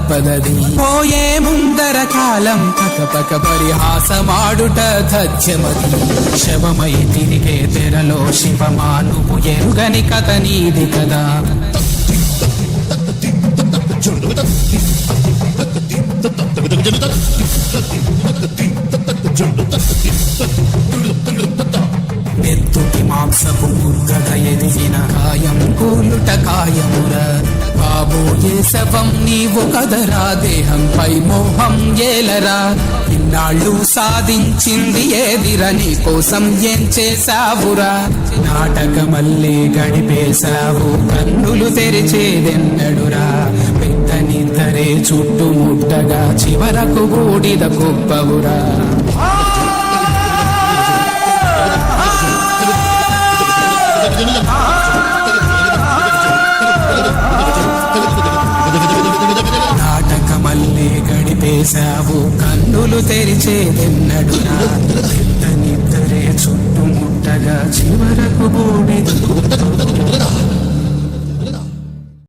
తప్పదది. పోయే ముందర కాలం పకపక పరిహాసమాడుట తథ్యమది. శవమై తిరిగే తెరలో శివమా నువ్వు ఎరుగని కథ నీది కదా. నెత్తుటి మాంసపు ముద్దగా ఎదిగిన కాయం కూలుట కాయమురా. కాబోయే శవం నీవు కదరా, దేహంపై మోహం ఏలరా. ఇన్నాళ్ళు సాధించింది ఏదిరా, నీ కోసం ఏం చేసావురా. నాటకమల్లే గడిపేశావు, కన్నులు తెరిచేదెన్నడురా. పెద్ద నిద్రే చుట్టుముట్టగా చివరకు బూడిద కుప్పవురా. నాటకమల్లే గడిపేశావు, కన్నులు తెరిచేదెన్నడురా. పెద్ద నిద్రే చుట్టుముట్టగా చివరకు బూడిద